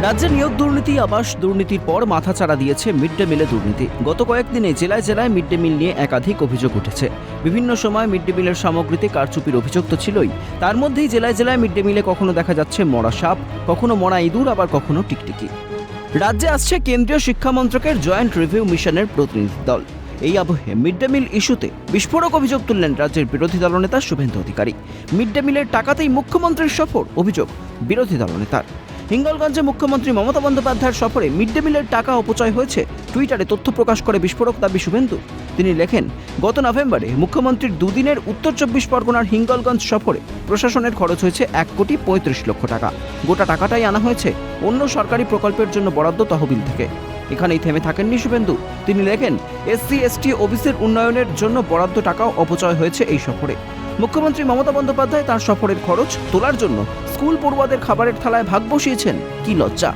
রাজ্যে নিয়োগ দুর্নীতি, আবাস দুর্নীতির পর মাথাচাড়া দিয়েছে মিড ডে মিলে দুর্নীতি। গত কয়েকদিনে জেলায় জেলায় মিড ডে মিল নিয়ে একাধিক অভিযোগ উঠেছে। বিভিন্ন সময় মিড ডে মিলের সামগ্রীতে কারচুপির অভিযোগ তো ছিলই, তার মধ্যেই জেলায় জেলায় মিড ডে মিলে কখনো দেখা যাচ্ছে মরা সাপ, কখনো মরা ইঁদুর, আবার কখনো টিকটিকি। রাজ্যে আসছে কেন্দ্রীয় শিক্ষামন্ত্রকের জয়েন্ট রিভিউ মিশনের প্রতিনিধি দল। এই আবহে মিড ডে মিল ইস্যুতে বিস্ফোরক অভিযোগ তুললেন রাজ্যের বিরোধী দলনেতা শুভেন্দু অধিকারী। মিড ডে মিলের টাকাতেই মুখ্যমন্ত্রীর সফর, অভিযোগ বিরোধী দলনেতার। হিঙ্গলগঞ্জে মুখ্যমন্ত্রী মমতা বন্দ্যোপাধ্যায়ের সফরে মিড ডে মিলের টাকা অপচয় হয়েছে, টুইটারে তথ্য প্রকাশ করে বিস্ফোরক দাবি শুভেন্দু। তিনি লেখেন, গত নভেম্বরে মুখ্যমন্ত্রীর দুদিনের উত্তর 24 পরগনার হিঙ্গলগঞ্জ সফরে প্রশাসনের খরচ হয়েছে 1,35,00,000 টাকা। গোটা টাকাটাই আনা হয়েছে অন্য সরকারি প্রকল্পের জন্য বরাদ্দ তহবিল থেকে। এখানেই থেমে থাকেননি শুভেন্দু। তিনি লেখেন, SC/ST ওবিসির উন্নয়নের জন্য বরাদ্দ টাকাও অপচয় হয়েছে এই সফরে। মুখ্যমন্ত্রী মমতা বন্দ্যোপাধ্যায় তার সফরের খরচ তোলার জন্য স্কুল পড়ুয়াদের খাবারের থালায় ভাগ বসিয়েছেন, কি লজ্জা।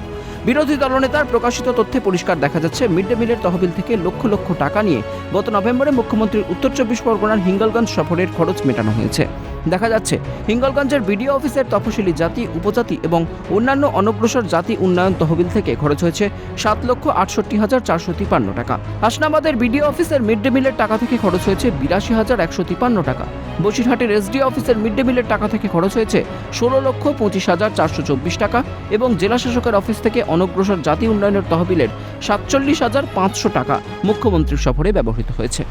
বিরোধী দলনেতার প্রকাশিত তথ্যে পরিষ্কার দেখা যাচ্ছে, মিড ডে মিলের তহবিল থেকে লক্ষ লক্ষ টাকা নিয়ে গত নভেম্বরে মুখ্যমন্ত্রীর উত্তর 24 পরগনার হিঙ্গলগঞ্জ সফরের খরচ মেটানো হয়েছে। দেখা যাচ্ছে, হিঙ্গলগঞ্জের বিডিও অফিসের তফসিলি জাতি, উপজাতি এবং অন্যান্য অনগ্রসর জাতি উন্নয়ন তহবিল থেকে খরচ হয়েছে 7,68,453 টাকা। হাসনাবাদের বিডিও অফিসের মিড ডে মিলের টাকা থেকে খরচ হয়েছে 82,153 টাকা। বসিরহাটের SDO অফিসের মিড ডে মিলের টাকা থেকে খরচ হয়েছে 16,25,424 টাকা এবং জেলা শাসকের অফিস থেকে অনগ্রসর জাতি উন্নয়নের তহবিলের 47,500 টাকা মুখ্যমন্ত্রীর সফরে ব্যবহৃত হয়েছে।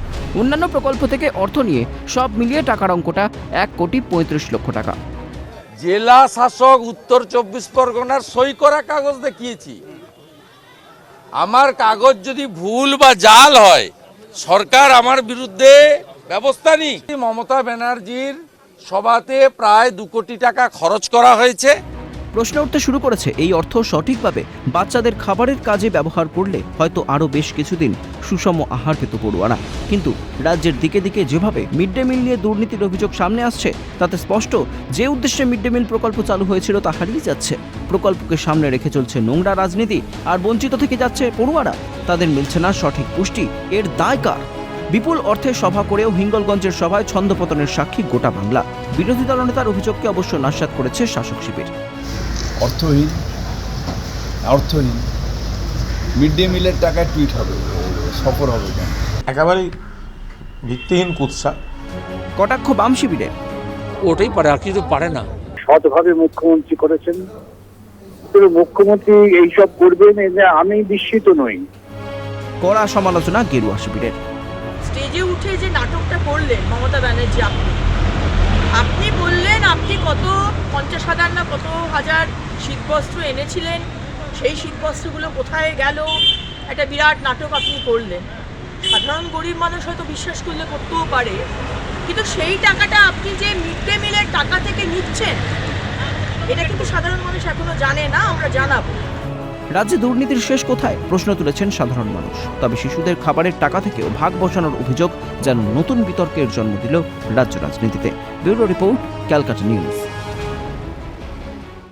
অন্যান্য প্রকল্প থেকে অর্থ নিয়ে সব মিলিয়ে টাকার অঙ্কটা 1,35,00,000 টাকা। জেলা শাসক উত্তর 24 পরগনার সই করা কাগজ দেখিয়েছি। আমার কাগজ যদি ভুল বা জাল হয়, সরকার আমার বিরুদ্ধে ব্যবস্থা নিক। মমতা ব্যানার্জির সভাতে প্রায় 2 কোটি টাকা খরচ করা হয়েছে। প্রশ্ন উঠতে শুরু করেছে, এই অর্থ সঠিকভাবে বাচ্চাদের খাবারের কাজে ব্যবহার করলে হয়তো আরও বেশ কিছুদিন সুষম আহার পেত পড়ুয়ারা। কিন্তু রাজ্যের দিকে দিকে যেভাবে মিড ডে মিল নিয়ে দুর্নীতির অভিযোগ সামনে আসছে, তাতে স্পষ্ট যে উদ্দেশ্যে মিড ডে মিল প্রকল্প চালু হয়েছিল তা হারিয়ে যাচ্ছে। প্রকল্পকে সামনে রেখে চলছে নোংরা রাজনীতি, আর বঞ্চিত থেকে যাচ্ছে পড়ুয়ারা। তাদের মিলছে না সঠিক পুষ্টি, এর দায় কার? বিপুল অর্থে সভা করেও হিঙ্গলগঞ্জের সভায় ছন্দপতনের সাক্ষী গোটা বাংলা। বিরোধী দলনেতার অভিযোগকে অবশ্য নস্যাৎ করেছে শাসক শিবির। অর্থহীন মিড ডে মিলের টাকায় টুইট হবে, সফর হবে কেন? একেবারেই ভিত্তিহীন কুৎসা। কটাক্ষ বাম শিবিরের। ওটাই পারে, আর কিছু পারে না। সৎভাবে মুখ্যমন্ত্রী করেছেন, মুখ্যমন্ত্রী এইসব করবেন এতে আমি বিস্মিত নই। কড়া সমালোচনা গেরুয়া শিবিরের। স্টেজে উঠে যে নাটকটা করলেন মমতা ব্যানার্জি, আপনি বললেন আপনি কত 50,000 না কত হাজার শীতবস্ত্র এনেছিলেন, সেই শীতবস্ত্রগুলো কোথায় গেল, একটা বিরাট নাটক আপনি করলেন। সাধারণ গরিব মানুষ হয়তো বিশ্বাস করলে করতেও পারে, কিন্তু সেই টাকাটা আপনি যে মিড ডে মিলের টাকা থেকে নিচ্ছেন, এটা কিন্তু সাধারণ মানুষ এখনো জানে না, আমরা জানাবো। রাজ্যে দুর্নীতির শেষ কোথায় প্রশ্ন তুলেছেন সাধারণ মানুষ। তবে শিশুদের খাবারের টাকা থেকেও ভাগ বসানোর অভিযোগ যেন নতুন বিতর্কের জন্ম দিল রাজ্য রাজনীতিতে। Bureau report, Calcutta news.